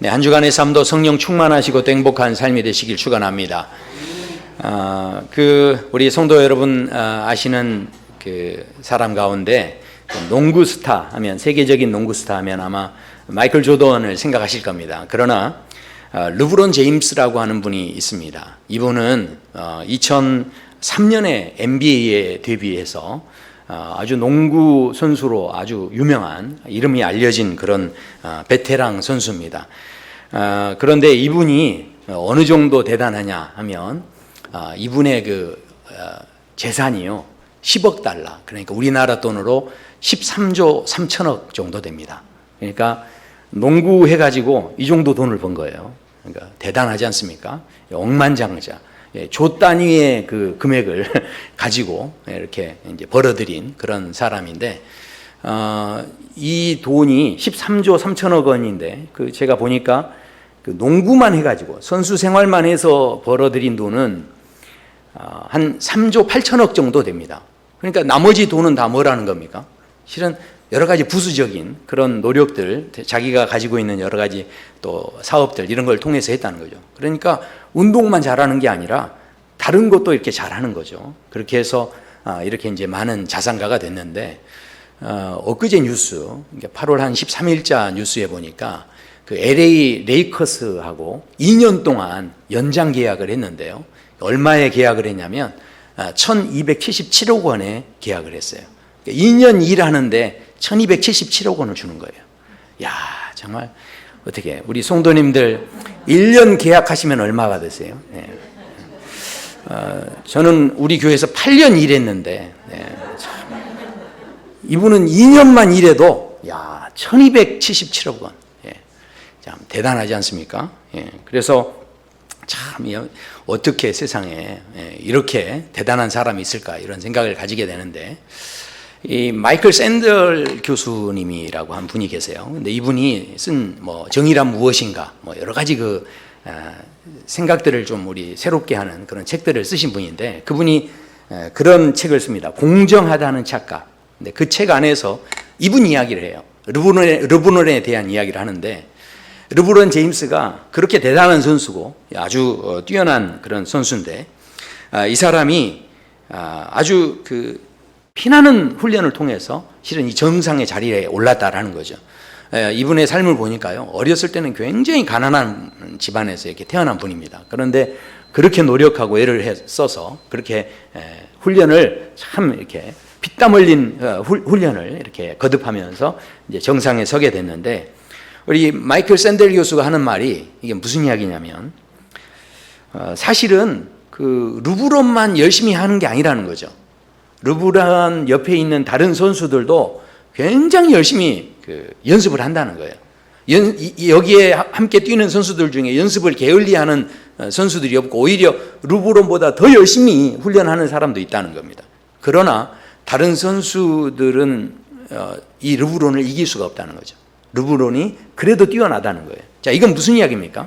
네, 한 주간의 삶도 성령 충만하시고 또 행복한 삶이 되시길 축원합니다. 우리 성도 여러분 아시는 그 사람 가운데 농구 스타 하면, 세계적인 농구 스타 하면 아마 마이클 조던을 생각하실 겁니다. 그러나 르브론 제임스라고 하는 분이 있습니다. 이분은 2003년에 NBA에 데뷔해서 아주 농구 선수로 아주 유명한, 이름이 알려진 그런 베테랑 선수입니다. 그런데 이분이 어느 정도 대단하냐 하면 이분의 그 재산이요 10억 달러, 그러니까 우리나라 돈으로 13조 3천억 정도 됩니다. 그러니까 농구 해가지고 이 정도 돈을 번 거예요. 그러니까 대단하지 않습니까? 억만장자, 조 단위의 그 금액을 가지고 이렇게 이제 벌어들인 그런 사람인데, 이 돈이 13조 3천억 원인데, 그 제가 보니까 그 농구만 해가지고 선수 생활만 해서 벌어들인 돈은 한 3조 8천억 정도 됩니다. 그러니까 나머지 돈은 다 뭐라는 겁니까? 실은 여러 가지 부수적인 그런 노력들, 자기가 가지고 있는 여러 가지 또 사업들, 이런 걸 통해서 했다는 거죠. 그러니까 운동만 잘하는 게 아니라 다른 것도 이렇게 잘하는 거죠. 그렇게 해서 이렇게 이제 많은 자산가가 됐는데, 엊그제 뉴스, 8월 한 13일자 뉴스에 보니까 그 LA 레이커스하고 2년 동안 연장 계약을 했는데요. 얼마에 계약을 했냐면 1277억 원에 계약을 했어요. 2년 일하는데 1277억 원을 주는 거예요. 야, 정말 어떻게 우리 성도님들 1년 계약하시면 얼마 받으세요? 네. 저는 우리 교회에서 8년 일했는데, 이분은 2년만 일해도 1277억 원. 참 대단하지 않습니까? 그래서 참 어떻게 세상에 이렇게 대단한 사람이 있을까, 이런 생각을 가지게 되는데, 이 마이클 샌델 교수님이라고 한 분이 계세요. 근데 이분이 쓴 정의란 무엇인가, 여러 가지 그 생각들을 좀 우리 새롭게 하는 그런 책들을 쓰신 분인데, 그분이 그런 책을 씁니다. 공정하다는 착각. 근데 그 책 안에서 이분 이야기를 해요. 르브론에 대한 이야기를 하는데, 르브론 제임스가 그렇게 대단한 선수고 아주 뛰어난 그런 선수인데, 이 사람이 아주 그 피나는 훈련을 통해서 실은 이 정상의 자리에 올랐다라는 거죠. 이분의 삶을 보니까요, 어렸을 때는 굉장히 가난한 집안에서 이렇게 태어난 분입니다. 그런데 그렇게 노력하고 애를 써서 그렇게 훈련을 참 이렇게 피땀 흘린 훈련을 이렇게 거듭하면서 이제 정상에 서게 됐는데, 우리 마이클 샌델 교수가 하는 말이 이게 무슨 이야기냐면, 사실은 그 르브론만 열심히 하는 게 아니라는 거죠. 르브론 옆에 있는 다른 선수들도 굉장히 열심히 그 연습을 한다는 거예요. 여기에 함께 뛰는 선수들 중에 연습을 게을리하는 선수들이 없고, 오히려 르브론보다 더 열심히 훈련하는 사람도 있다는 겁니다. 그러나 다른 선수들은 이 르브론을 이길 수가 없다는 거죠. 르브론이 그래도 뛰어나다는 거예요. 자, 이건 무슨 이야기입니까?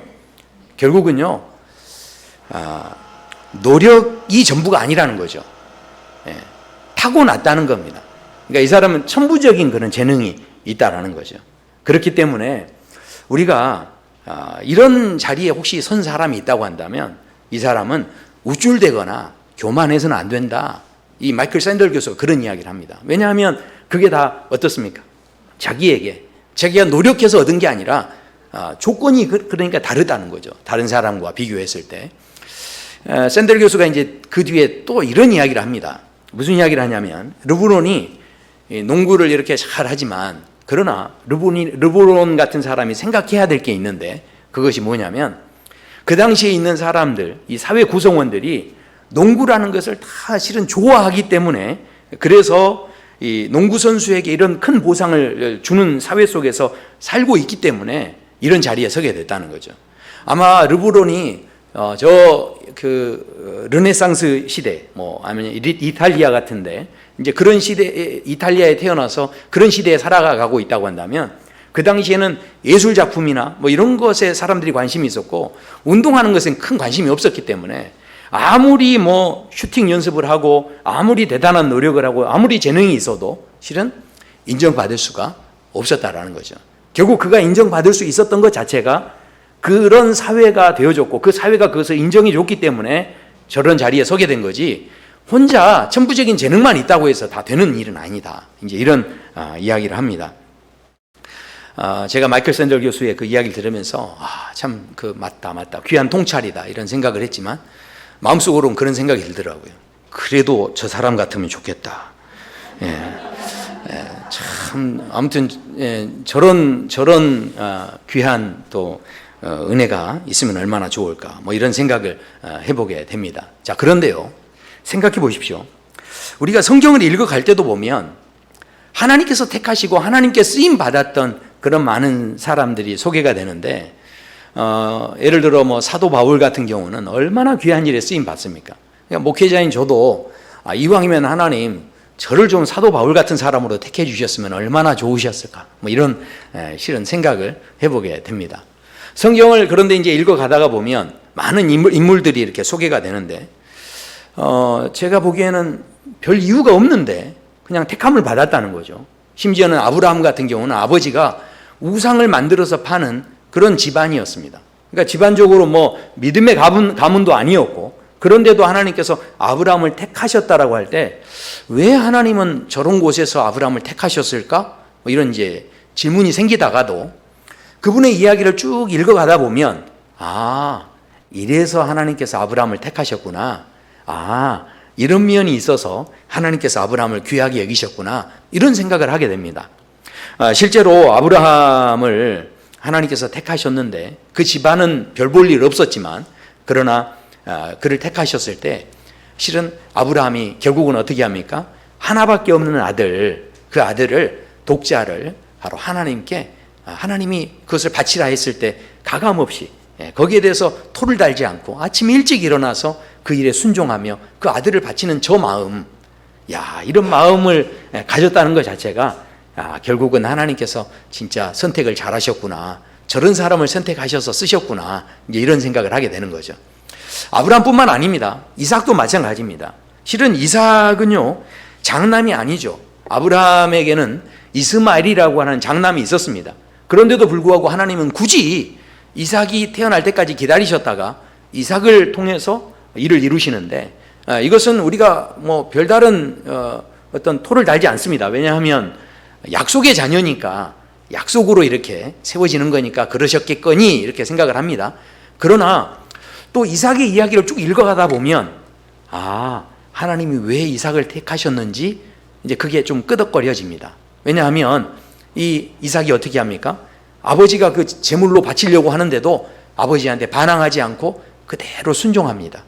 결국은요, 노력이 전부가 아니라는 거죠. 타고났다는 겁니다. 그러니까 이 사람은 천부적인 그런 재능이 있다라는 거죠. 그렇기 때문에 우리가 이런 자리에 혹시 선 사람이 있다고 한다면, 이 사람은 우쭐대거나 교만해서는 안 된다. 이 마이클 샌델 교수가 그런 이야기를 합니다. 왜냐하면 그게 다 어떻습니까? 자기가 노력해서 얻은 게 아니라 조건이 그러니까 다르다는 거죠. 다른 사람과 비교했을 때. 샌델 교수가 이제 그 뒤에 또 이런 이야기를 합니다. 무슨 이야기를 하냐면, 르브론이 농구를 이렇게 잘 하지만, 그러나 르브론 같은 사람이 생각해야 될 게 있는데, 그것이 뭐냐면, 그 당시에 있는 사람들, 이 사회 구성원들이 농구라는 것을 다 실은 좋아하기 때문에, 그래서 이 농구 선수에게 이런 큰 보상을 주는 사회 속에서 살고 있기 때문에 이런 자리에 서게 됐다는 거죠. 아마 르브론이 르네상스 시대, 아니면 이탈리아 같은데, 이제 그런 시대, 이탈리아에 태어나서 그런 시대에 살아가고 있다고 한다면, 그 당시에는 예술 작품이나 이런 것에 사람들이 관심이 있었고, 운동하는 것엔 큰 관심이 없었기 때문에, 아무리 슈팅 연습을 하고, 아무리 대단한 노력을 하고, 아무리 재능이 있어도 실은 인정받을 수가 없었다라는 거죠. 결국 그가 인정받을 수 있었던 것 자체가 그런 사회가 되어줬고 그 사회가 그것을 인정해 줬기 때문에 저런 자리에 서게 된 거지, 혼자 천부적인 재능만 있다고 해서 다 되는 일은 아니다. 이제 이런 이야기를 합니다. 제가 마이클 샌델 교수의 그 이야기를 들으면서 참 맞다 귀한 통찰이다 이런 생각을 했지만 마음속으로는 그런 생각이 들더라고요. 그래도 저 사람 같으면 좋겠다. 참 아무튼 저런 귀한 또 은혜가 있으면 얼마나 좋을까, 뭐 이런 생각을 해보게 됩니다. 자, 그런데요, 생각해 보십시오. 우리가 성경을 읽어갈 때도 보면 하나님께서 택하시고 하나님께 쓰임 받았던 그런 많은 사람들이 소개가 되는데, 예를 들어 뭐 사도 바울 같은 경우는 얼마나 귀한 일에 쓰임 받습니까? 그러니까 목회자인 저도 이왕이면 하나님 저를 좀 사도 바울 같은 사람으로 택해 주셨으면 얼마나 좋으셨을까, 뭐 이런 실은 생각을 해보게 됩니다. 성경을 그런데 이제 읽어가다가 보면 많은 인물들이 이렇게 소개가 되는데, 제가 보기에는 별 이유가 없는데 그냥 택함을 받았다는 거죠. 심지어는 아브라함 같은 경우는 아버지가 우상을 만들어서 파는 그런 집안이었습니다. 그러니까 집안적으로 뭐 믿음의 가문도 아니었고, 그런데도 하나님께서 아브라함을 택하셨다라고 할 때 왜 하나님은 저런 곳에서 아브라함을 택하셨을까? 뭐 이런 이제 질문이 생기다가도 그분의 이야기를 쭉 읽어가다 보면 이래서 하나님께서 아브라함을 택하셨구나. 이런 면이 있어서 하나님께서 아브라함을 귀하게 여기셨구나. 이런 생각을 하게 됩니다. 실제로 아브라함을 하나님께서 택하셨는데 그 집안은 별 볼 일 없었지만, 그러나 그를 택하셨을 때 실은 아브라함이 결국은 어떻게 합니까? 하나밖에 없는 아들, 그 아들을, 독자를 바로 하나님이 그것을 바치라 했을 때 가감없이 거기에 대해서 토를 달지 않고 아침 일찍 일어나서 그 일에 순종하며 그 아들을 바치는 저 마음, 이런 마음을 가졌다는 것 자체가 결국은 하나님께서 진짜 선택을 잘하셨구나, 저런 사람을 선택하셔서 쓰셨구나, 이제 이런 생각을 하게 되는 거죠. 아브라함뿐만 아닙니다. 이삭도 마찬가지입니다. 실은 이삭은요, 장남이 아니죠. 아브라함에게는 이스마엘이라고 하는 장남이 있었습니다. 그런데도 불구하고 하나님은 굳이 이삭이 태어날 때까지 기다리셨다가 이삭을 통해서 일을 이루시는데, 이것은 우리가 뭐 별다른 어떤 토를 달지 않습니다. 왜냐하면 약속의 자녀니까, 약속으로 이렇게 세워지는 거니까 그러셨겠거니 이렇게 생각을 합니다. 그러나 또 이삭의 이야기를 쭉 읽어가다 보면 하나님이 왜 이삭을 택하셨는지 이제 그게 좀 끄덕거려집니다. 왜냐하면 이 이삭이 어떻게 합니까? 아버지가 그 제물로 바치려고 하는데도 아버지한테 반항하지 않고 그대로 순종합니다.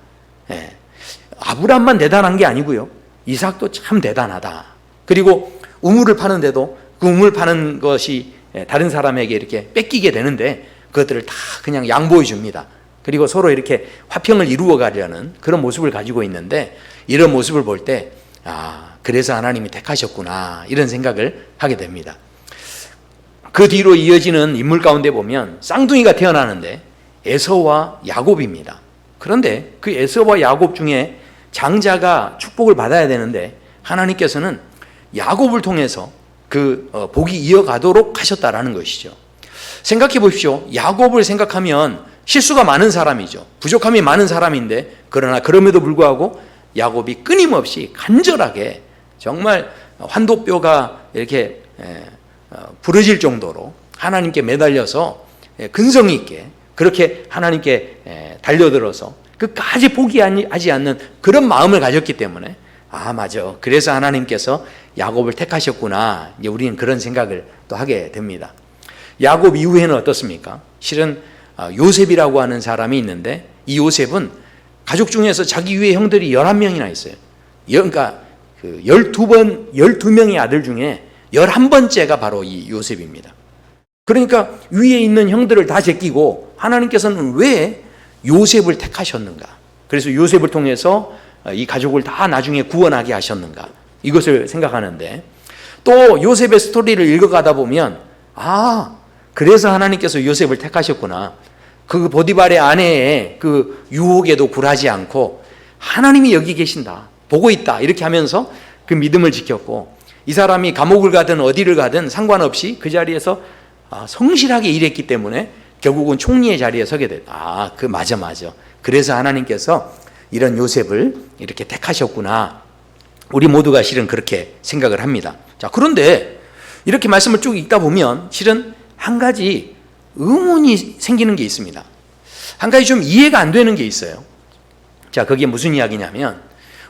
아브람만 대단한 게 아니고요, 이삭도 참 대단하다. 그리고 우물을 파는데도 그 우물 파는 것이 다른 사람에게 이렇게 뺏기게 되는데 그것들을 다 그냥 양보해 줍니다. 그리고 서로 이렇게 화평을 이루어 가려는 그런 모습을 가지고 있는데, 이런 모습을 볼 때 그래서 하나님이 택하셨구나, 이런 생각을 하게 됩니다. 그 뒤로 이어지는 인물 가운데 보면 쌍둥이가 태어나는데 에서와 야곱입니다. 그런데 그 에서와 야곱 중에 장자가 축복을 받아야 되는데 하나님께서는 야곱을 통해서 그 복이 이어가도록 하셨다라는 것이죠. 생각해 보십시오. 야곱을 생각하면 실수가 많은 사람이죠. 부족함이 많은 사람인데, 그러나 그럼에도 불구하고 야곱이 끊임없이 간절하게 정말 환도뼈가 이렇게 부러질 정도로 하나님께 매달려서 근성이 있게 그렇게 하나님께 달려들어서 끝까지 포기하지 않는 그런 마음을 가졌기 때문에 맞아, 그래서 하나님께서 야곱을 택하셨구나, 이제 우리는 그런 생각을 또 하게 됩니다. 야곱 이후에는 어떻습니까? 실은 요셉이라고 하는 사람이 있는데, 이 요셉은 가족 중에서 자기 위에 형들이 11명이나 있어요. 그러니까 12명의 아들 중에 11번째가 바로 이 요셉입니다. 그러니까 위에 있는 형들을 다 제끼고 하나님께서는 왜 요셉을 택하셨는가? 그래서 요셉을 통해서 이 가족을 다 나중에 구원하게 하셨는가? 이것을 생각하는데, 또 요셉의 스토리를 읽어가다 보면 그래서 하나님께서 요셉을 택하셨구나. 그 보디발의 아내의 그 유혹에도 굴하지 않고 하나님이 여기 계신다, 보고 있다, 이렇게 하면서 그 믿음을 지켰고, 이 사람이 감옥을 가든 어디를 가든 상관없이 그 자리에서 성실하게 일했기 때문에 결국은 총리의 자리에 서게 됐다. 맞아. 그래서 하나님께서 이런 요셉을 이렇게 택하셨구나. 우리 모두가 실은 그렇게 생각을 합니다. 자, 그런데 이렇게 말씀을 쭉 읽다 보면 실은 한 가지 의문이 생기는 게 있습니다. 한 가지 좀 이해가 안 되는 게 있어요. 자, 그게 무슨 이야기냐면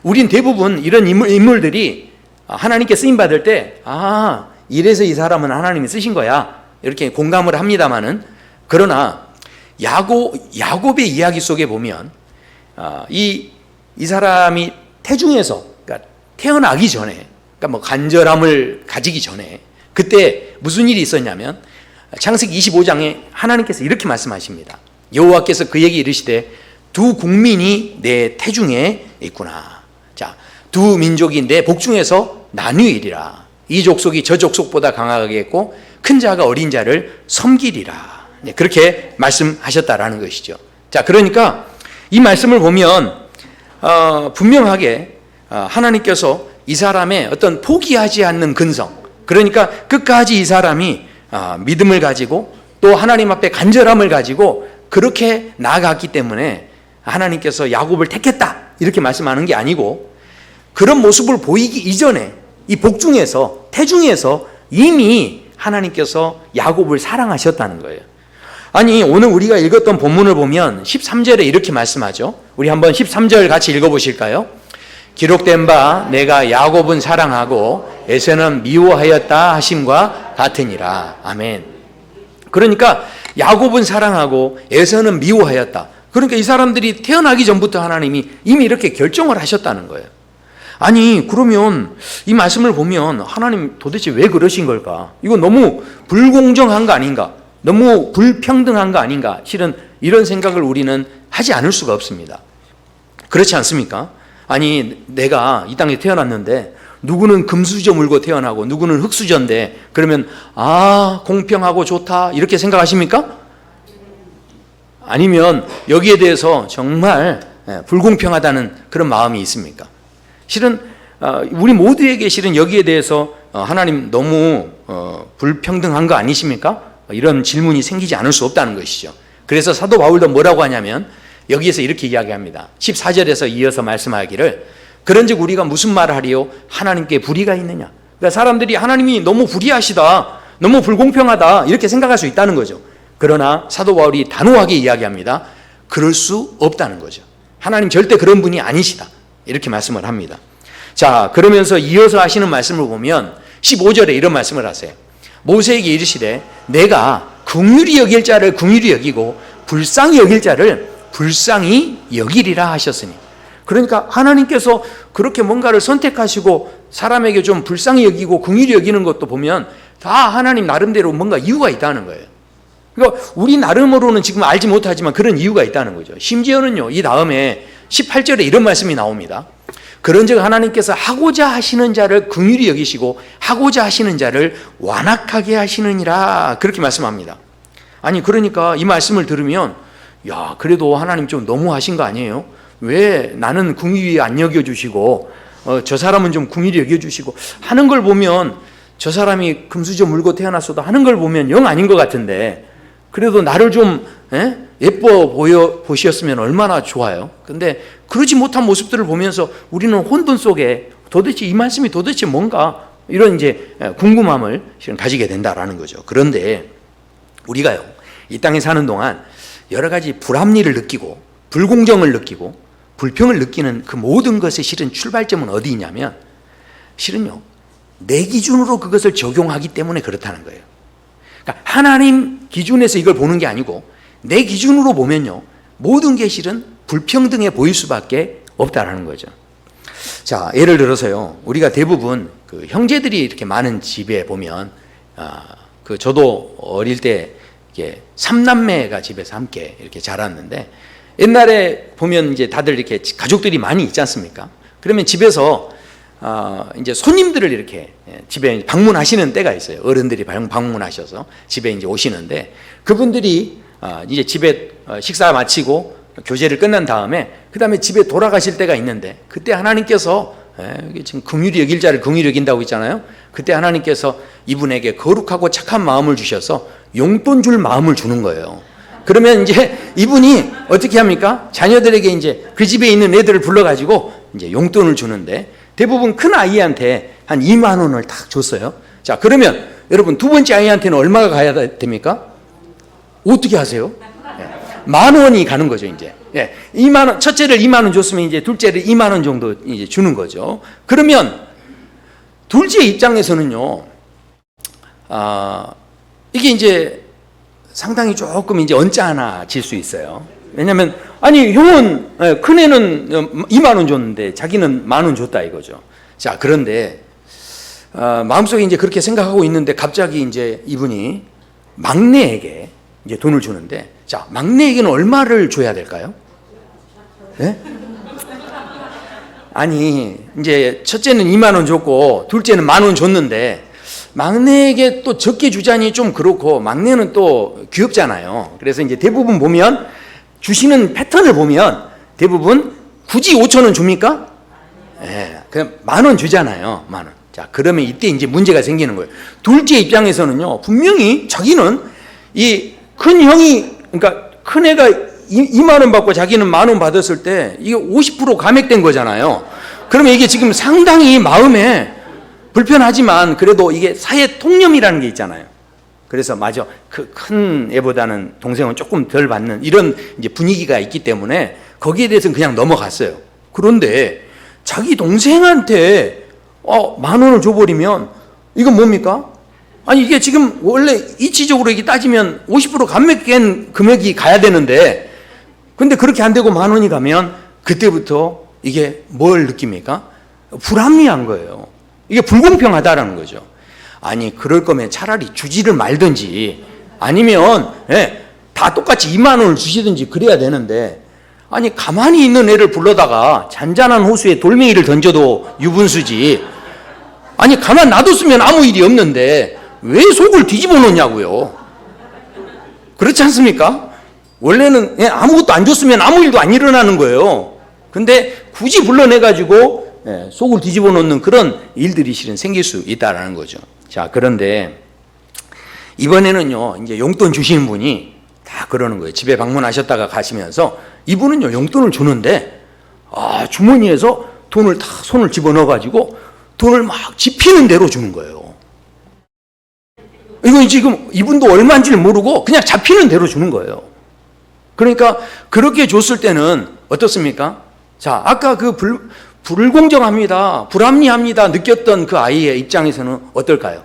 우린 대부분 이런 인물들이 하나님께 쓰임 받을 때 이래서 이 사람은 하나님이 쓰신 거야 이렇게 공감을 합니다마는, 그러나 야곱의 이야기 속에 보면 이 사람이 태중에서, 그러니까 태어나기 전에, 그러니까 뭐 간절함을 가지기 전에 그때 무슨 일이 있었냐면 창세기 25장에 하나님께서 이렇게 말씀하십니다. 여호와께서 그에게 이르시되 두 국민이 내 태중에 있구나. 자, 두 민족이 내 복중에서 나뉘리라. 이 족속이 저 족속보다 강하겠고 큰 자가 어린 자를 섬기리라. 네, 그렇게 말씀하셨다라는 것이죠. 자, 그러니까 이 말씀을 보면 분명하게 하나님께서 이 사람의 어떤 포기하지 않는 근성, 그러니까 끝까지 이 사람이 믿음을 가지고 또 하나님 앞에 간절함을 가지고 그렇게 나아갔기 때문에 하나님께서 야곱을 택했다 이렇게 말씀하는 게 아니고, 그런 모습을 보이기 이전에 이 복중에서 태중에서 이미 하나님께서 야곱을 사랑하셨다는 거예요. 아니, 오늘 우리가 읽었던 본문을 보면 13절에 이렇게 말씀하죠. 우리 한번 13절 같이 읽어보실까요? 기록된 바 내가 야곱은 사랑하고 에서는 미워하였다 하심과 같으니라. 아멘. 그러니까 야곱은 사랑하고 에서는 미워하였다. 그러니까 이 사람들이 태어나기 전부터 하나님이 이미 이렇게 결정을 하셨다는 거예요. 아니, 그러면 이 말씀을 보면 하나님 도대체 왜 그러신 걸까? 이거 너무 불공정한 거 아닌가? 너무 불평등한 거 아닌가? 실은 이런 생각을 우리는 하지 않을 수가 없습니다. 그렇지 않습니까? 아니, 내가 이 땅에 태어났는데 누구는 금수저 물고 태어나고 누구는 흙수저인데, 그러면 공평하고 좋다 이렇게 생각하십니까? 아니면 여기에 대해서 정말 불공평하다는 그런 마음이 있습니까? 실은 우리 모두에게 실은 여기에 대해서 하나님 너무 불평등한 거 아니십니까? 이런 질문이 생기지 않을 수 없다는 것이죠. 그래서 사도 바울도 뭐라고 하냐면 여기에서 이렇게 이야기합니다. 14절에서 이어서 말씀하기를, 그런즉 우리가 무슨 말을 하리요? 하나님께 불의가 있느냐? 그러니까 사람들이 하나님이 너무 불의하시다, 너무 불공평하다 이렇게 생각할 수 있다는 거죠. 그러나 사도 바울이 단호하게 이야기합니다. 그럴 수 없다는 거죠. 하나님 절대 그런 분이 아니시다 이렇게 말씀을 합니다. 자, 그러면서 이어서 하시는 말씀을 보면 15절에 이런 말씀을 하세요. 모세에게 이르시되 내가 긍휼히 여길 자를 긍휼히 여기고 불쌍히 여길 자를 불쌍히 여기리라 하셨으니, 그러니까 하나님께서 그렇게 뭔가를 선택하시고 사람에게 좀 불쌍히 여기고 긍휼히 여기는 것도 보면 다 하나님 나름대로 뭔가 이유가 있다는 거예요. 그러니까 우리 나름으로는 지금 알지 못하지만 그런 이유가 있다는 거죠. 심지어는요, 이 다음에 18절에 이런 말씀이 나옵니다. 그런즉 하나님께서 하고자 하시는 자를 긍휼히 여기시고 하고자 하시는 자를 완악하게 하시느니라 그렇게 말씀합니다. 아니, 그러니까 이 말씀을 들으면 야, 그래도 하나님 좀 너무하신 거 아니에요? 왜 나는 긍휼히 안 여겨주시고 저 사람은 좀 긍휼히 여겨주시고 하는 걸 보면, 저 사람이 금수저 물고 태어났어도 하는 걸 보면 영 아닌 것 같은데 그래도 나를 좀 예뻐 보셨으면 얼마나 좋아요. 근데 그러지 못한 모습들을 보면서 우리는 혼돈 속에 도대체 이 말씀이 도대체 뭔가 이런 이제 궁금함을 실은 가지게 된다라는 거죠. 그런데 우리가요, 이 땅에 사는 동안 여러 가지 불합리를 느끼고 불공정을 느끼고 불평을 느끼는 그 모든 것의 실은 출발점은 어디 있냐면 실은요, 내 기준으로 그것을 적용하기 때문에 그렇다는 거예요. 그러니까 하나님 기준에서 이걸 보는 게 아니고 내 기준으로 보면요, 모든 게 실은 불평등해 보일 수밖에 없다라는 거죠. 자, 예를 들어서요, 우리가 대부분 그 형제들이 이렇게 많은 집에 보면 저도 어릴 때 이게 3남매가 집에서 함께 이렇게 자랐는데, 옛날에 보면 이제 다들 이렇게 가족들이 많이 있지 않습니까? 그러면 집에서 이제 손님들을 이렇게 집에 방문하시는 때가 있어요. 어른들이 방문하셔서 집에 이제 오시는데, 그분들이 이제 집에 식사 마치고 교제를 끝난 다음에 그 다음에 집에 돌아가실 때가 있는데, 그때 하나님께서 지금 긍휼히 여길 자를 긍휼히 여긴다고 있잖아요. 그때 하나님께서 이분에게 거룩하고 착한 마음을 주셔서 용돈 줄 마음을 주는 거예요. 그러면 이제 이분이 어떻게 합니까? 자녀들에게 이제 그 집에 있는 애들을 불러가지고 이제 용돈을 주는데 대부분 큰 아이한테 한 2만 원을 딱 줬어요. 자, 그러면 여러분 두 번째 아이한테는 얼마가 가야 됩니까? 어떻게 하세요? 10,000원이 가는 거죠, 이제. 2만 원, 첫째를 2만 원 줬으면 이제 둘째를 2만 원 정도 이제 주는 거죠. 그러면 둘째 입장에서는요, 이게 이제 상당히 조금 이제 언짢아질 수 있어요. 왜냐면, 아니, 형은, 큰애는 2만 원 줬는데 자기는 10,000원 줬다 이거죠. 자, 그런데, 마음속에 이제 그렇게 생각하고 있는데 갑자기 이제 이분이 막내에게 이제 돈을 주는데, 자, 막내에게는 얼마를 줘야 될까요? 네? 아니, 이제 첫째는 2만 원 줬고 둘째는 10,000원 줬는데 막내에게 또 적게 주자니 좀 그렇고 막내는 또 귀엽잖아요. 그래서 이제 대부분 보면 주시는 패턴을 보면 대부분 굳이 5,000원 줍니까? 그냥 10,000원 주잖아요. 10,000원. 자, 그러면 이때 이제 문제가 생기는 거예요. 둘째 입장에서는요, 분명히 자기는 이 큰 형이, 그러니까 큰 애가 2만 원 받고 자기는 10,000원 받았을 때 이게 50% 감액된 거잖아요. 그러면 이게 지금 상당히 마음에 불편하지만 그래도 이게 사회 통념이라는 게 있잖아요. 그래서 맞아, 그 큰 애보다는 동생은 조금 덜 받는 이런 이제 분위기가 있기 때문에 거기에 대해서는 그냥 넘어갔어요. 그런데 자기 동생한테 10,000원을 줘버리면 이건 뭡니까? 아니, 이게 지금 원래 이치적으로 이게 따지면 50% 감액된 금액이 가야 되는데, 근데 그렇게 안 되고 10,000원이 가면 그때부터 이게 뭘 느낍니까? 불합리한 거예요. 이게 불공평하다라는 거죠. 아니, 그럴 거면 차라리 주지를 말든지 아니면 다 똑같이 2만 원을 주시든지 그래야 되는데, 아니, 가만히 있는 애를 불러다가 잔잔한 호수에 돌멩이를 던져도 유분수지, 아니, 가만 놔뒀으면 아무 일이 없는데 왜 속을 뒤집어 놓냐고요. 그렇지 않습니까? 원래는 아무것도 안 줬으면 아무 일도 안 일어나는 거예요. 근데 굳이 불러내가지고 속을 뒤집어 놓는 그런 일들이 실은 생길 수 있다라는 거죠. 자, 그런데 이번에는요, 이제 용돈 주시는 분이 다 그러는 거예요. 집에 방문하셨다가 가시면서 이분은요, 용돈을 주는데, 주머니에서 돈을 다 손을 집어넣어가지고 돈을 막 집히는 대로 주는 거예요. 이건 지금 이분도 얼마인지를 모르고 그냥 잡히는 대로 주는 거예요. 그러니까 그렇게 줬을 때는 어떻습니까? 자, 아까 그 불공정합니다, 불합리합니다 느꼈던 그 아이의 입장에서는 어떨까요?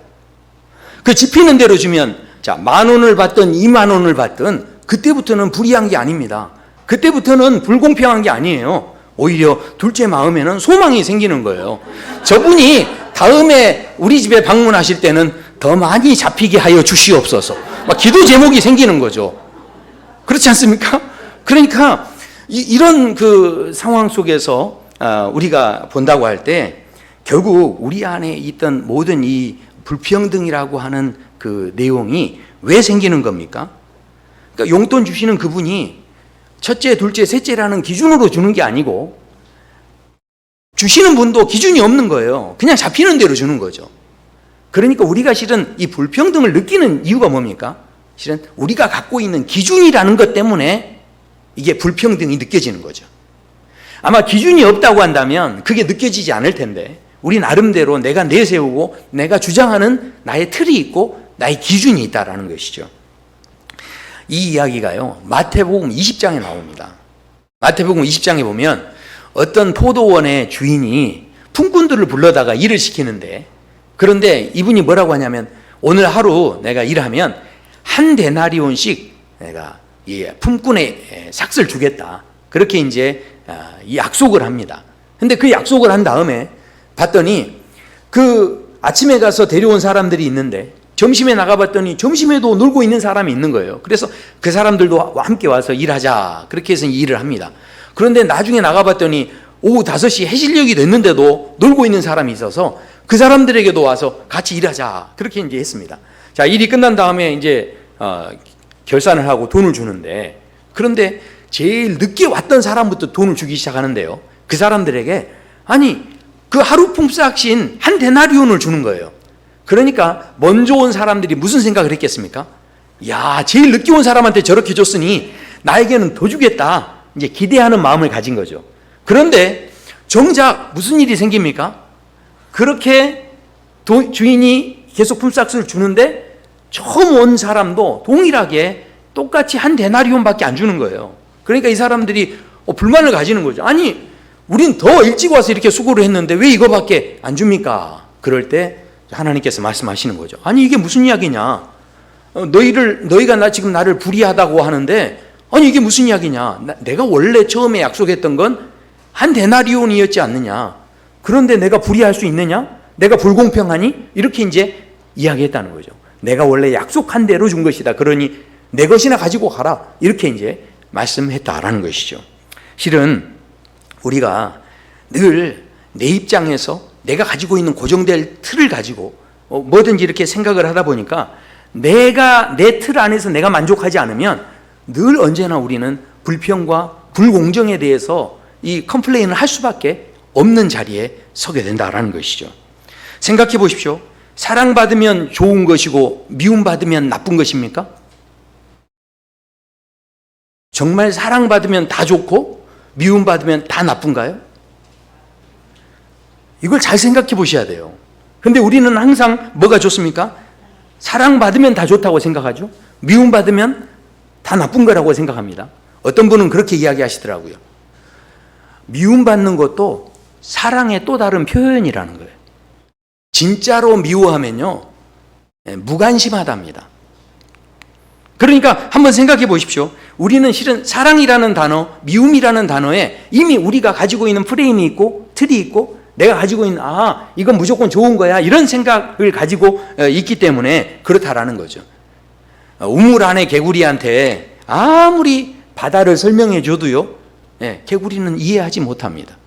그 집히는 대로 주면, 자, 10,000원을 받든 2만 원을 받든 그때부터는 불이한 게 아닙니다. 그때부터는 불공평한 게 아니에요. 오히려 둘째 마음에는 소망이 생기는 거예요. 저분이 다음에 우리 집에 방문하실 때는 더 많이 잡히게 하여 주시옵소서, 막 기도 제목이 생기는 거죠. 그렇지 않습니까? 그러니까 이런 그 상황 속에서 우리가 본다고 할 때 결국 우리 안에 있던 모든 이 불평등이라고 하는 그 내용이 왜 생기는 겁니까? 그러니까 용돈 주시는 그분이 첫째, 둘째, 셋째라는 기준으로 주는 게 아니고 주시는 분도 기준이 없는 거예요. 그냥 잡히는 대로 주는 거죠. 그러니까 우리가 실은 이 불평등을 느끼는 이유가 뭡니까? 실은 우리가 갖고 있는 기준이라는 것 때문에 이게 불평등이 느껴지는 거죠. 아마 기준이 없다고 한다면 그게 느껴지지 않을 텐데 우리 나름대로 내가 내세우고 내가 주장하는 나의 틀이 있고 나의 기준이 있다라는 것이죠. 이 이야기가요, 마태복음 20장에 나옵니다. 마태복음 20장에 보면 어떤 포도원의 주인이 품꾼들을 불러다가 일을 시키는데, 그런데 이분이 뭐라고 하냐면 오늘 하루 내가 일하면 한 데나리온씩 내가 이 품꾼의 삭을 주겠다, 그렇게 이제 이 약속을 합니다. 근데 그 약속을 한 다음에 봤더니 그 아침에 가서 데려온 사람들이 있는데 점심에 나가봤더니 점심에도 놀고 있는 사람이 있는 거예요. 그래서 그 사람들도 함께 와서 일하자, 그렇게 해서 일을 합니다. 그런데 나중에 나가봤더니 오후 5시 해질녘이 됐는데도 놀고 있는 사람이 있어서 그 사람들에게도 와서 같이 일하자, 그렇게 이제 했습니다. 자, 일이 끝난 다음에 이제 결산을 하고 돈을 주는데, 그런데 제일 늦게 왔던 사람부터 돈을 주기 시작하는데요, 그 사람들에게 아니 그 하루 품삯인 한 데나리온을 주는 거예요. 그러니까 먼저 온 사람들이 무슨 생각을 했겠습니까? 야, 제일 늦게 온 사람한테 저렇게 줬으니 나에게는 더 주겠다. 이제 기대하는 마음을 가진 거죠. 그런데 정작 무슨 일이 생깁니까? 그렇게 주인이 계속 품삯을 주는데 처음 온 사람도 동일하게 똑같이 한 데나리온밖에 안 주는 거예요. 그러니까 이 사람들이 불만을 가지는 거죠. 아니, 우린 더 일찍 와서 이렇게 수고를 했는데 왜 이거밖에 안 줍니까? 그럴 때 하나님께서 말씀하시는 거죠. 아니, 이게 무슨 이야기냐? 너희가 지금 나를 불의하다고 하는데, 아니, 이게 무슨 이야기냐? 내가 원래 처음에 약속했던 건 한 데나리온이었지 않느냐? 그런데 내가 불의할 수 있느냐? 내가 불공평하니? 이렇게 이제 이야기했다는 거죠. 내가 원래 약속한 대로 준 것이다. 그러니 내 것이나 가지고 가라. 이렇게 이제 말씀했다라는 것이죠. 실은 우리가 늘 내 입장에서 내가 가지고 있는 고정될 틀을 가지고 뭐든지 이렇게 생각을 하다 보니까 내가 내 틀 안에서 내가 만족하지 않으면 늘 언제나 우리는 불평과 불공정에 대해서 이 컴플레인을 할 수밖에 없는 자리에 서게 된다라는 것이죠. 생각해 보십시오. 사랑받으면 좋은 것이고 미움받으면 나쁜 것입니까? 정말 사랑받으면 다 좋고 미움받으면 다 나쁜가요? 이걸 잘 생각해 보셔야 돼요. 근데 우리는 항상 뭐가 좋습니까? 사랑받으면 다 좋다고 생각하죠. 미움받으면 다 나쁜 거라고 생각합니다. 어떤 분은 그렇게 이야기하시더라고요. 미움받는 것도 사랑의 또 다른 표현이라는 거예요. 진짜로 미워하면요, 무관심하답니다. 그러니까 한번 생각해 보십시오. 우리는 실은 사랑이라는 단어, 미움이라는 단어에 이미 우리가 가지고 있는 프레임이 있고 틀이 있고 내가 가지고 있는 이건 무조건 좋은 거야, 이런 생각을 가지고 있기 때문에 그렇다라는 거죠. 우물 안에 개구리한테 아무리 바다를 설명해 줘도요, 개구리는 이해하지 못합니다.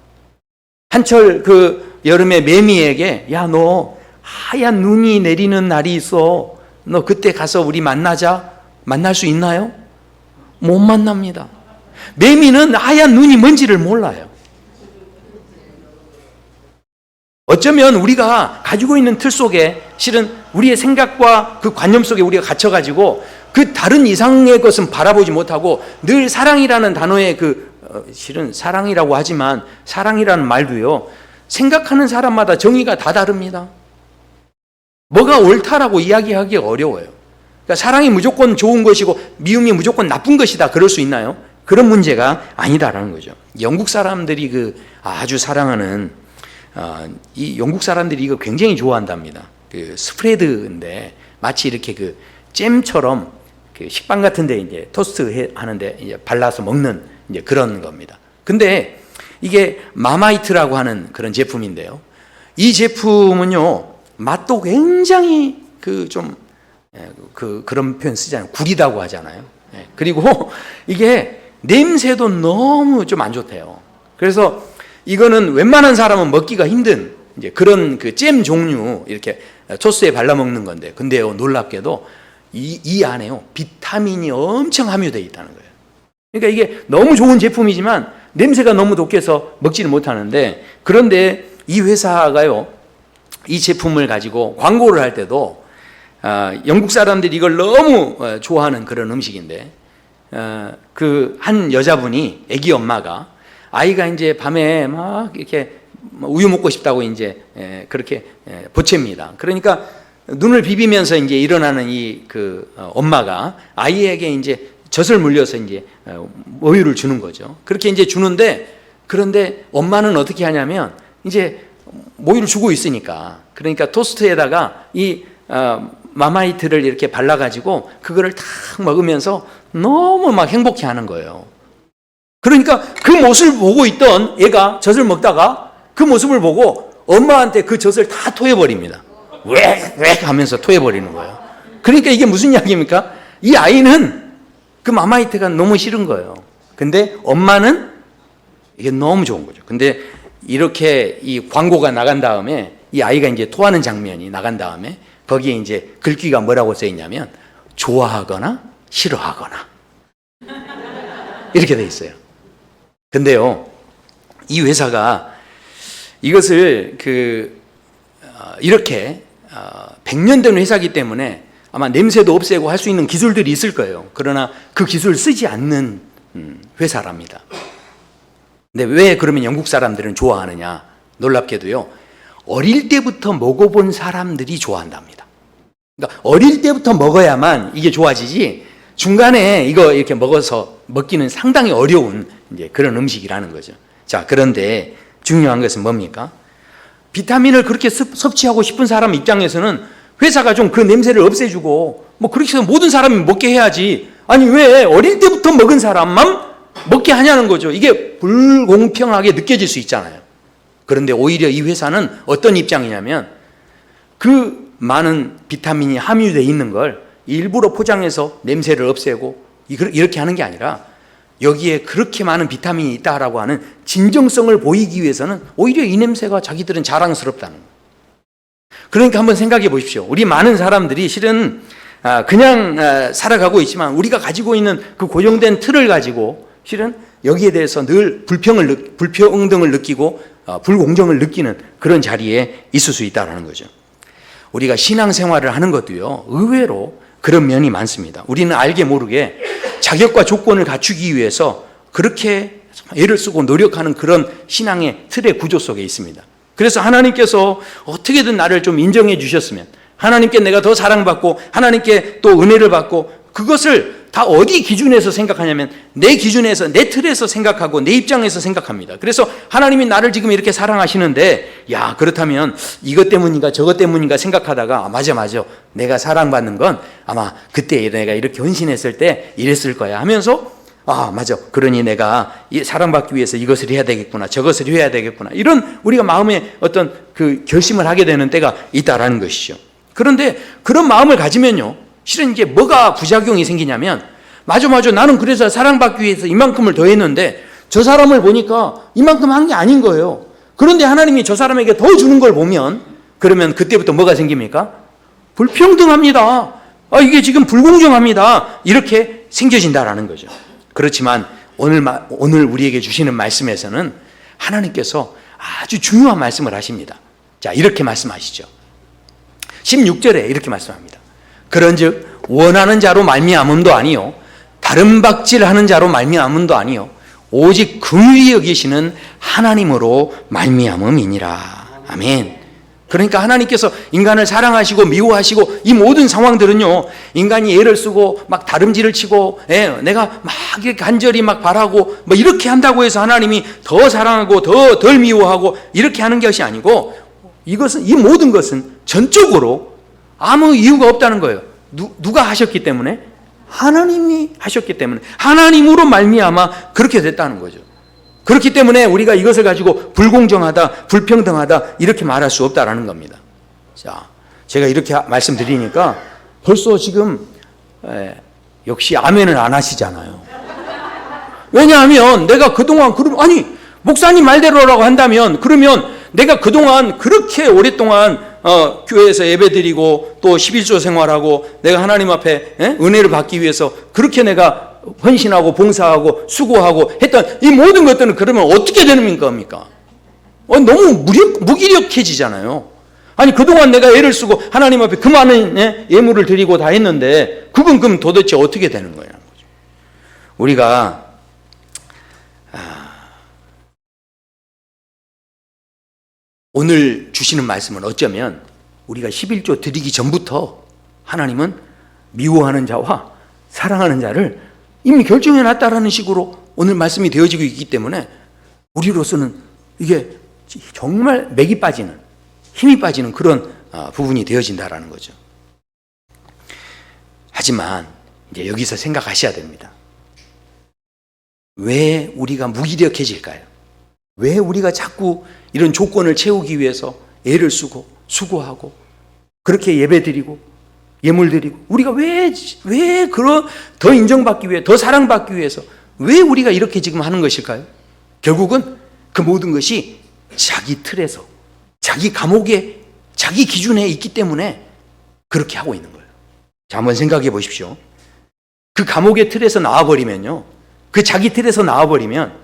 한철 그 여름에 매미에게 야, 너 하얀 눈이 내리는 날이 있어. 너 그때 가서 우리 만나자. 만날 수 있나요? 못 만납니다. 매미는 하얀 눈이 뭔지를 몰라요. 어쩌면 우리가 가지고 있는 틀 속에 실은 우리의 생각과 그 관념 속에 우리가 갇혀가지고 그 다른 이상의 것은 바라보지 못하고 늘 사랑이라는 단어의 실은 사랑이라고 하지만 사랑이라는 말도요, 생각하는 사람마다 정의가 다 다릅니다. 뭐가 옳다라고 이야기하기 어려워요. 그러니까 사랑이 무조건 좋은 것이고 미움이 무조건 나쁜 것이다, 그럴 수 있나요? 그런 문제가 아니다라는 거죠. 영국 사람들이 아주 사랑하는 이 영국 사람들이 이거 굉장히 좋아한답니다. 스프레드인데 마치 이렇게 잼처럼 식빵 같은데 이제 토스트 하는데 이제 발라서 먹는 이제 그런 겁니다. 근데 이게 마마이트라고 하는 그런 제품인데요. 이 제품은요, 맛도 굉장히 그런 표현 쓰잖아요. 구리다고 하잖아요. 그리고 이게 냄새도 너무 좀 안 좋대요. 그래서 이거는 웬만한 사람은 먹기가 힘든 이제 그런 잼 종류 이렇게 토스트에 발라 먹는 건데, 근데요, 놀랍게도 이 안에요, 비타민이 엄청 함유되어 있다는 거예요. 그러니까 이게 너무 좋은 제품이지만 냄새가 너무 독해서 먹지를 못하는데, 그런데 이 회사가요, 이 제품을 가지고 광고를 할 때도 영국 사람들이 이걸 너무 좋아하는 그런 음식인데, 한 여자분이, 아기 엄마가 아이가 이제 밤에 막 이렇게 우유 먹고 싶다고 이제 그렇게 보챕니다. 그러니까 눈을 비비면서 이제 일어나는 엄마가 아이에게 이제 젖을 물려서 이제 우유를 주는 거죠. 그렇게 이제 주는데, 그런데 엄마는 어떻게 하냐면 이제 모유를 주고 있으니까, 그러니까 토스트에다가 이 마마이트를 이렇게 발라가지고 그거를 탁 먹으면서 너무 막 행복해 하는 거예요. 그러니까 그 모습을 보고 있던 애가 젖을 먹다가 그 모습을 보고 엄마한테 그 젖을 다 토해버립니다. 왜 하면서 토해버리는 거예요. 그러니까 이게 무슨 이야기입니까? 이 아이는 그 마마이트가 너무 싫은 거예요. 근데 엄마는 이게 너무 좋은 거죠. 근데 이렇게 이 광고가 나간 다음에 이 아이가 이제 토하는 장면이 나간 다음에 거기에 이제 글귀가 뭐라고 써 있냐면 좋아하거나 싫어하거나 이렇게 돼 있어요. 근데요, 이 회사가 이것을 이렇게 100년 된 회사이기 때문에 아마 냄새도 없애고 할 수 있는 기술들이 있을 거예요. 그러나 그 기술을 쓰지 않는 회사랍니다. 근데 왜 그러면 영국 사람들은 좋아하느냐? 놀랍게도요, 어릴 때부터 먹어본 사람들이 좋아한답니다. 그러니까 어릴 때부터 먹어야만 이게 좋아지지, 중간에 이거 이렇게 먹어서 먹기는 상당히 어려운 이제 그런 음식이라는 거죠. 자, 그런데 중요한 것은 뭡니까? 비타민을 그렇게 섭취하고 싶은 사람 입장에서는 회사가 좀 그 냄새를 없애주고 뭐 그렇게 해서 모든 사람이 먹게 해야지, 아니 왜 어릴 때부터 먹은 사람만 먹게 하냐는 거죠. 이게 불공평하게 느껴질 수 있잖아요. 그런데 오히려 이 회사는 어떤 입장이냐면, 그 많은 비타민이 함유되어 있는 걸 일부러 포장해서 냄새를 없애고 이렇게 하는 게 아니라, 여기에 그렇게 많은 비타민이 있다라고 하는 진정성을 보이기 위해서는 오히려 이 냄새가 자기들은 자랑스럽다는 거예요. 그러니까 한번 생각해 보십시오. 우리 많은 사람들이 실은 그냥 살아가고 있지만, 우리가 가지고 있는 그 고정된 틀을 가지고 실은 여기에 대해서 늘 불평등을 느끼고 불공정을 느끼는 그런 자리에 있을 수 있다는 거죠. 우리가 신앙생활을 하는 것도요, 의외로 그런 면이 많습니다. 우리는 알게 모르게 자격과 조건을 갖추기 위해서 그렇게 애를 쓰고 노력하는 그런 신앙의 틀의 구조 속에 있습니다. 그래서 하나님께서 어떻게든 나를 좀 인정해 주셨으면, 하나님께 내가 더 사랑받고 하나님께 또 은혜를 받고, 그것을 다 어디 기준에서 생각하냐면 내 기준에서, 내 틀에서 생각하고 내 입장에서 생각합니다. 그래서 하나님이 나를 지금 이렇게 사랑하시는데, 야, 그렇다면 이것 때문인가 저것 때문인가 생각하다가, 맞아 내가 사랑받는 건 아마 그때 내가 이렇게 헌신했을 때 이랬을 거야 하면서, 맞아, 그러니 내가 사랑받기 위해서 이것을 해야 되겠구나 저것을 해야 되겠구나, 이런 우리가 마음에 어떤 그 결심을 하게 되는 때가 있다라는 것이죠. 그런데 그런 마음을 가지면요, 실은 이게 뭐가 부작용이 생기냐면, 맞아 나는 그래서 사랑받기 위해서 이만큼을 더 했는데 저 사람을 보니까 이만큼 한 게 아닌 거예요. 그런데 하나님이 저 사람에게 더 주는 걸 보면, 그러면 그때부터 뭐가 생깁니까? 불평등합니다. 이게 지금 불공정합니다. 이렇게 생겨진다라는 거죠. 그렇지만 오늘 우리에게 주시는 말씀에서는 하나님께서 아주 중요한 말씀을 하십니다. 자, 이렇게 말씀하시죠. 16절에 이렇게 말씀합니다. 그런즉 원하는 자로 말미암음도 아니요 다른 박질하는 자로 말미암음도 아니요 오직 긍휼히 여기시는 하나님으로 말미암음이니라. 아멘. 그러니까 하나님께서 인간을 사랑하시고 미워하시고, 이 모든 상황들은요, 인간이 애를 쓰고 막 다름질을 치고 내가 막 이렇게 간절히 막 바라고 뭐 이렇게 한다고 해서 하나님이 더 사랑하고 더 덜 미워하고 이렇게 하는 것이 아니고, 이 모든 것은 전적으로 아무 이유가 없다는 거예요. 누가 하셨기 때문에? 하나님이 하셨기 때문에, 하나님으로 말미암아 그렇게 됐다는 거죠. 그렇기 때문에 우리가 이것을 가지고 불공정하다, 불평등하다 이렇게 말할 수 없다라는 겁니다. 자, 제가 이렇게 말씀드리니까 벌써 지금 역시 아멘을 안 하시잖아요. 왜냐하면 내가 그동안 목사님 말대로라고 한다면, 그러면 내가 그동안 그렇게 오랫동안 교회에서 예배드리고 또 11조 생활하고 내가 하나님 앞에 은혜를 받기 위해서 그렇게 내가 헌신하고 봉사하고 수고하고 했던 이 모든 것들은 그러면 어떻게 되는 겁니까? 너무 무기력해지잖아요. 아니, 그동안 내가 애를 쓰고 하나님 앞에 그 많은 예물을 드리고 다 했는데 그건 그럼 도대체 어떻게 되는 거냐. 우리가 오늘 주시는 말씀은 어쩌면 우리가 11조 드리기 전부터 하나님은 미워하는 자와 사랑하는 자를 이미 결정해 놨다라는 식으로 오늘 말씀이 되어지고 있기 때문에, 우리로서는 이게 정말 맥이 빠지는, 힘이 빠지는 그런 부분이 되어진다라는 거죠. 하지만 이제 여기서 생각하셔야 됩니다. 왜 우리가 무기력해질까요? 왜 우리가 자꾸 이런 조건을 채우기 위해서 애를 쓰고 수고하고 그렇게 예배드리고 예물 드리고, 우리가 왜 그런 더 인정받기 위해, 더 사랑받기 위해서 왜 우리가 이렇게 지금 하는 것일까요? 결국은 그 모든 것이 자기 틀에서, 자기 감옥에, 자기 기준에 있기 때문에 그렇게 하고 있는 거예요. 자, 한번 생각해 보십시오. 그 감옥의 틀에서 나와버리면요, 그 자기 틀에서 나와버리면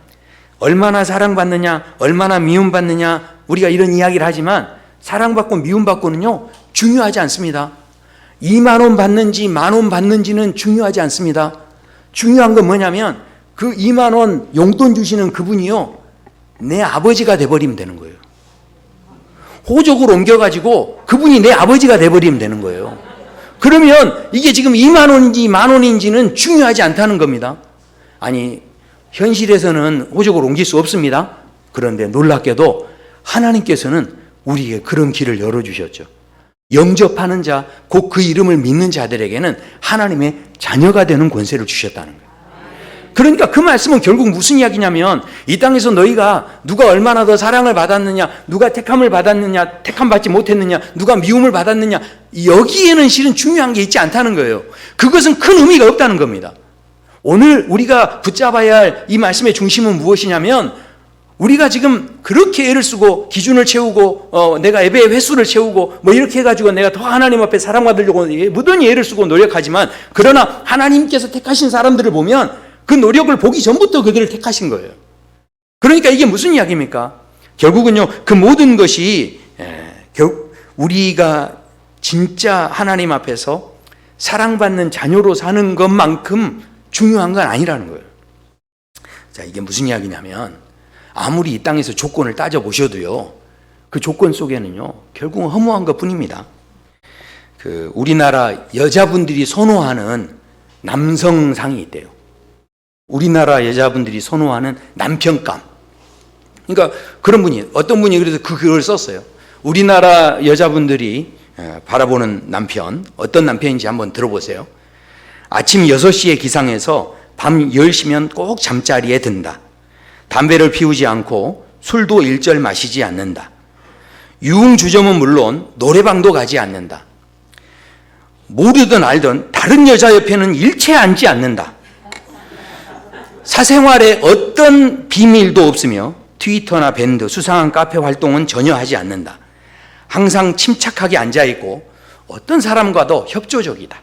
얼마나 사랑받느냐, 얼마나 미움받느냐, 우리가 이런 이야기를 하지만 사랑받고 미움받고는요 중요하지 않습니다. 2만 원 받는지 10,000원 받는지는 중요하지 않습니다. 중요한 건 뭐냐면 그 2만 원 용돈 주시는 그분이요, 내 아버지가 돼버리면 되는 거예요. 호적을 옮겨가지고 그분이 내 아버지가 돼버리면 되는 거예요. 그러면 이게 지금 2만 원인지 10,000원인지는 중요하지 않다는 겁니다. 아니, 현실에서는 호적을 옮길 수 없습니다. 그런데 놀랍게도 하나님께서는 우리에게 그런 길을 열어주셨죠. 영접하는 자, 곧 그 이름을 믿는 자들에게는 하나님의 자녀가 되는 권세를 주셨다는 거예요. 그러니까 그 말씀은 결국 무슨 이야기냐면, 이 땅에서 너희가 누가 얼마나 더 사랑을 받았느냐, 누가 택함을 받았느냐, 택함 받지 못했느냐, 누가 미움을 받았느냐, 여기에는 실은 중요한 게 있지 않다는 거예요. 그것은 큰 의미가 없다는 겁니다. 오늘 우리가 붙잡아야 할 이 말씀의 중심은 무엇이냐면, 우리가 지금 그렇게 애를 쓰고 기준을 채우고 내가 예배의 횟수를 채우고 뭐 이렇게 해가지고 내가 더 하나님 앞에 사랑받으려고 무던히 애를 쓰고 노력하지만, 그러나 하나님께서 택하신 사람들을 보면 그 노력을 보기 전부터 그들을 택하신 거예요. 그러니까 이게 무슨 이야기입니까? 결국은요, 그 모든 것이 우리가 진짜 하나님 앞에서 사랑받는 자녀로 사는 것만큼 중요한 건 아니라는 거예요. 자, 이게 무슨 이야기냐면, 아무리 이 땅에서 조건을 따져보셔도요, 그 조건 속에는요, 결국은 허무한 것 뿐입니다. 우리나라 여자분들이 선호하는 남성상이 있대요. 우리나라 여자분들이 선호하는 남편감. 그러니까 그런 분이, 어떤 분이 그래서 그걸 썼어요. 우리나라 여자분들이 바라보는 남편, 어떤 남편인지 한번 들어보세요. 아침 6시에 기상해서 밤 10시면 꼭 잠자리에 든다. 담배를 피우지 않고 술도 일절 마시지 않는다. 유흥주점은 물론 노래방도 가지 않는다. 모르든 알든 다른 여자 옆에는 일체 앉지 않는다. 사생활에 어떤 비밀도 없으며 트위터나 밴드, 수상한 카페 활동은 전혀 하지 않는다. 항상 침착하게 앉아있고 어떤 사람과도 협조적이다.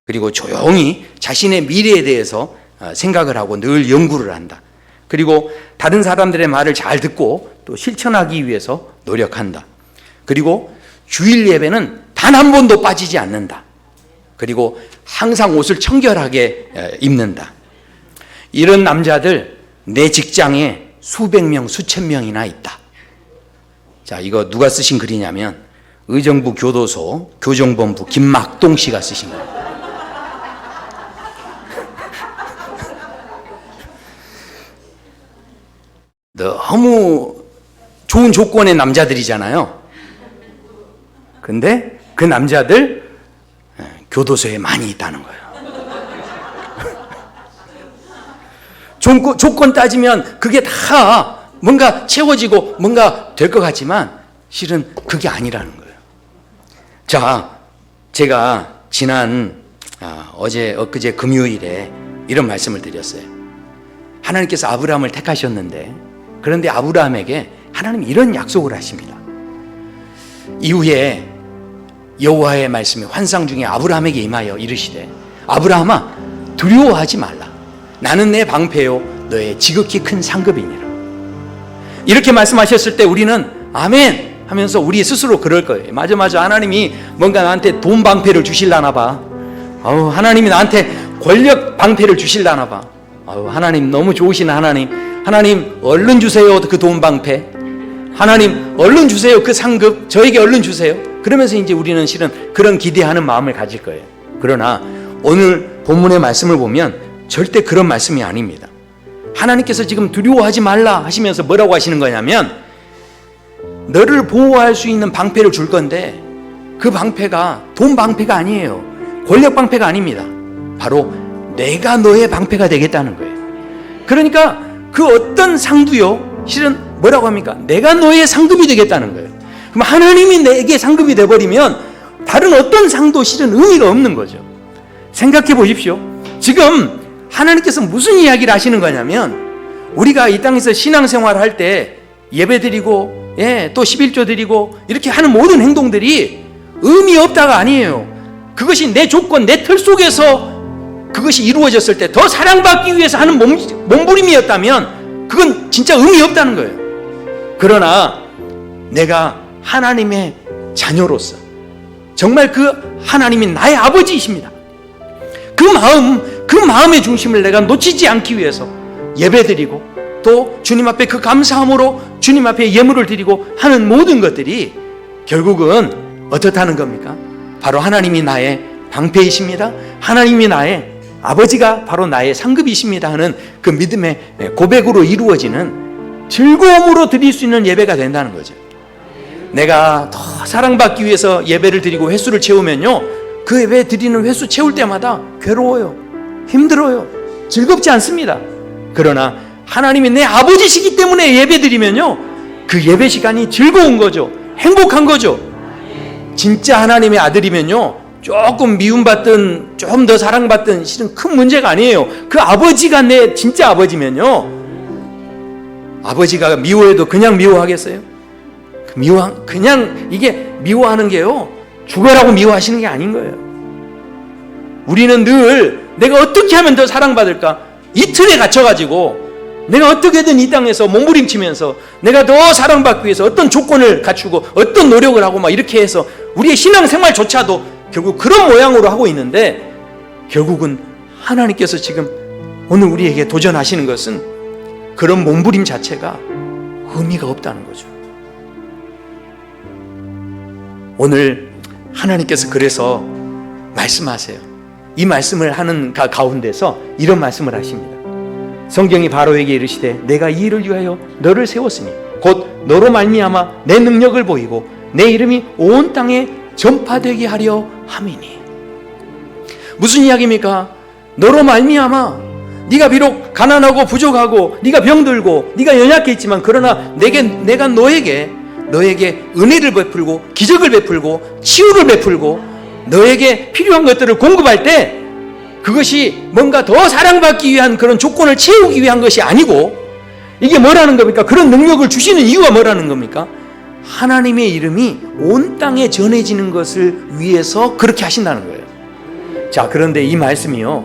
그리고 조용히 자신의 미래에 대해서 생각을 하고 늘 연구를 한다. 그리고 다른 사람들의 말을 잘 듣고 또 실천하기 위해서 노력한다. 그리고 주일 예배는 단 한 번도 빠지지 않는다. 그리고 항상 옷을 청결하게 입는다. 이런 남자들 내 직장에 수백 명, 수천 명이나 있다. 자, 이거 누가 쓰신 글이냐면 의정부 교도소 교정본부 김막동 씨가 쓰신 거예요. 너무 좋은 조건의 남자들이잖아요. 근데 그 남자들 교도소에 많이 있다는 거예요. 조건 따지면 그게 다 뭔가 채워지고 뭔가 될 것 같지만 실은 그게 아니라는 거예요. 자, 제가 지난 어제 엊그제 금요일에 이런 말씀을 드렸어요. 하나님께서 아브라함을 택하셨는데, 그런데 아브라함에게 하나님이 이런 약속을 하십니다. 이후에 여호와의 말씀이 환상 중에 아브라함에게 임하여 이르시되, 아브라함아 두려워하지 말라. 나는 내 방패요 너의 지극히 큰 상급이니라. 이렇게 말씀하셨을 때 우리는 아멘 하면서 우리 스스로 그럴 거예요. 맞아, 하나님이 뭔가 나한테 돈 방패를 주실라나 봐. 하나님이 나한테 권력 방패를 주실라나 봐. 하나님 너무 좋으신 하나님 얼른 주세요 그 돈 방패. 하나님 얼른 주세요 그 상급, 저에게 얼른 주세요. 그러면서 이제 우리는 실은 그런 기대하는 마음을 가질 거예요. 그러나 오늘 본문의 말씀을 보면 절대 그런 말씀이 아닙니다. 하나님께서 지금 두려워하지 말라 하시면서 뭐라고 하시는 거냐면, 너를 보호할 수 있는 방패를 줄 건데 그 방패가 돈 방패가 아니에요. 권력 방패가 아닙니다. 바로 내가 너의 방패가 되겠다는 거예요. 그러니까 그 어떤 상도요, 실은 뭐라고 합니까? 내가 너의 상급이 되겠다는 거예요. 그럼 하나님이 내게 상급이 돼버리면 다른 어떤 상도 실은 의미가 없는 거죠. 생각해 보십시오. 지금 하나님께서 무슨 이야기를 하시는 거냐면, 우리가 이 땅에서 신앙생활을 할 때 예배 드리고 또 11조 드리고 이렇게 하는 모든 행동들이 의미 없다가 아니에요. 그것이 내 조건, 내 틀 속에서 그것이 이루어졌을 때 더 사랑받기 위해서 하는 몸부림이었다면 그건 진짜 의미 없다는 거예요. 그러나 내가 하나님의 자녀로서 정말 그 하나님이 나의 아버지이십니다. 그 마음의 중심을 내가 놓치지 않기 위해서 예배드리고 또 주님 앞에 그 감사함으로 주님 앞에 예물을 드리고 하는 모든 것들이 결국은 어떻다는 겁니까? 바로 하나님이 나의 방패이십니다. 하나님이 나의 아버지가 바로 나의 상급이십니다 하는 그 믿음의 고백으로 이루어지는 즐거움으로 드릴 수 있는 예배가 된다는 거죠. 내가 더 사랑받기 위해서 예배를 드리고 횟수를 채우면요, 그 예배 드리는 횟수 채울 때마다 괴로워요, 힘들어요, 즐겁지 않습니다. 그러나 하나님이 내 아버지시기 때문에 예배 드리면요, 그 예배 시간이 즐거운 거죠. 행복한 거죠. 진짜 하나님의 아들이면요, 조금 미움받든 좀 더 사랑받든 실은 큰 문제가 아니에요. 그 아버지가 내 진짜 아버지면요, 아버지가 미워해도 그냥 미워하겠어요? 그냥 이게 미워하는 게요, 죽어라고 미워하시는 게 아닌 거예요. 우리는 늘 내가 어떻게 하면 더 사랑받을까? 이 틀에 갇혀가지고 내가 어떻게든 이 땅에서 몸부림치면서 내가 더 사랑받기 위해서 어떤 조건을 갖추고 어떤 노력을 하고 막 이렇게 해서 우리의 신앙생활조차도 결국 그런 모양으로 하고 있는데, 결국은 하나님께서 지금 오늘 우리에게 도전하시는 것은 그런 몸부림 자체가 의미가 없다는 거죠. 오늘 하나님께서 그래서 말씀하세요. 이 말씀을 하는 가운데서 이런 말씀을 하십니다. 성경이 바로에게 이르시되 내가 이 일을 위하여 너를 세웠으니 곧 너로 말미암아 내 능력을 보이고 내 이름이 온 땅에 전파되게 하려 함이니. 무슨 이야기입니까? 너로 말미암아, 네가 비록 가난하고 부족하고 네가 병들고 네가 연약해 있지만, 그러나 내가 너에게 은혜를 베풀고 기적을 베풀고 치유를 베풀고 너에게 필요한 것들을 공급할 때, 그것이 뭔가 더 사랑받기 위한 그런 조건을 채우기 위한 것이 아니고, 이게 뭐라는 겁니까? 그런 능력을 주시는 이유가 뭐라는 겁니까? 하나님의 이름이 온 땅에 전해지는 것을 위해서 그렇게 하신다는 거예요. 자, 그런데 이 말씀이요,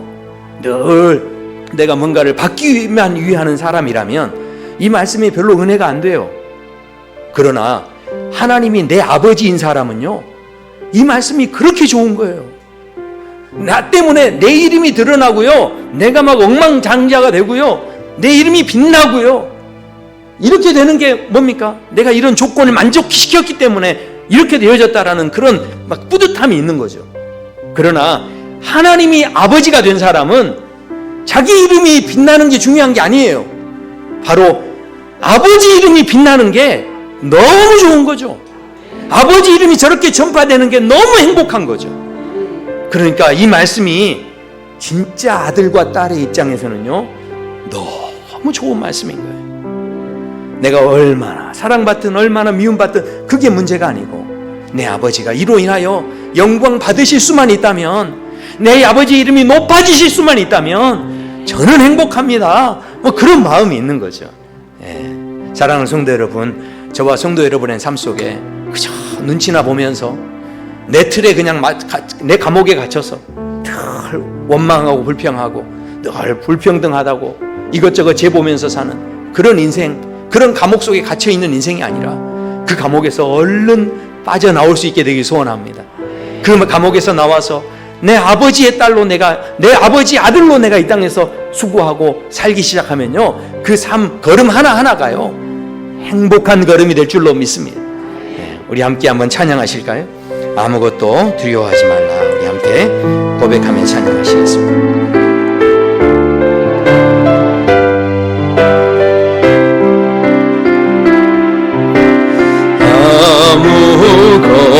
늘 내가 뭔가를 받기만 위하는 사람이라면 이 말씀이 별로 은혜가 안 돼요. 그러나 하나님이 내 아버지인 사람은요, 이 말씀이 그렇게 좋은 거예요. 나 때문에 내 이름이 드러나고요, 내가 막 억만장자가 되고요, 내 이름이 빛나고요, 이렇게 되는 게 뭡니까? 내가 이런 조건을 만족시켰기 때문에 이렇게 되어졌다라는 그런 막 뿌듯함이 있는 거죠. 그러나 하나님이 아버지가 된 사람은 자기 이름이 빛나는 게 중요한 게 아니에요. 바로 아버지 이름이 빛나는 게 너무 좋은 거죠. 아버지 이름이 저렇게 전파되는 게 너무 행복한 거죠. 그러니까 이 말씀이 진짜 아들과 딸의 입장에서는요, 너무 좋은 말씀인 거예요. 내가 얼마나 사랑받든 얼마나 미움받든 그게 문제가 아니고, 내 아버지가 이로 인하여 영광 받으실 수만 있다면, 내 아버지 이름이 높아지실 수만 있다면 저는 행복합니다. 뭐 그런 마음이 있는 거죠. 사랑하는 성도 여러분, 저와 성도 여러분의 삶 속에 그저 눈치나 보면서 내 틀에 그냥 내 감옥에 갇혀서 늘 원망하고 불평하고 늘 불평등하다고 이것저것 재보면서 사는 그런 인생, 그런 감옥 속에 갇혀있는 인생이 아니라 그 감옥에서 얼른 빠져나올 수 있게 되길 소원합니다. 그 감옥에서 나와서 내 아버지의 딸로 내 아버지 아들로 내가 이 땅에서 수고하고 살기 시작하면요, 그 삶 걸음 하나하나가요 행복한 걸음이 될 줄로 믿습니다. 우리 함께 한번 찬양하실까요? 아무것도 두려워하지 말라. 우리 함께 고백하며 찬양하시겠습니다. 아무것도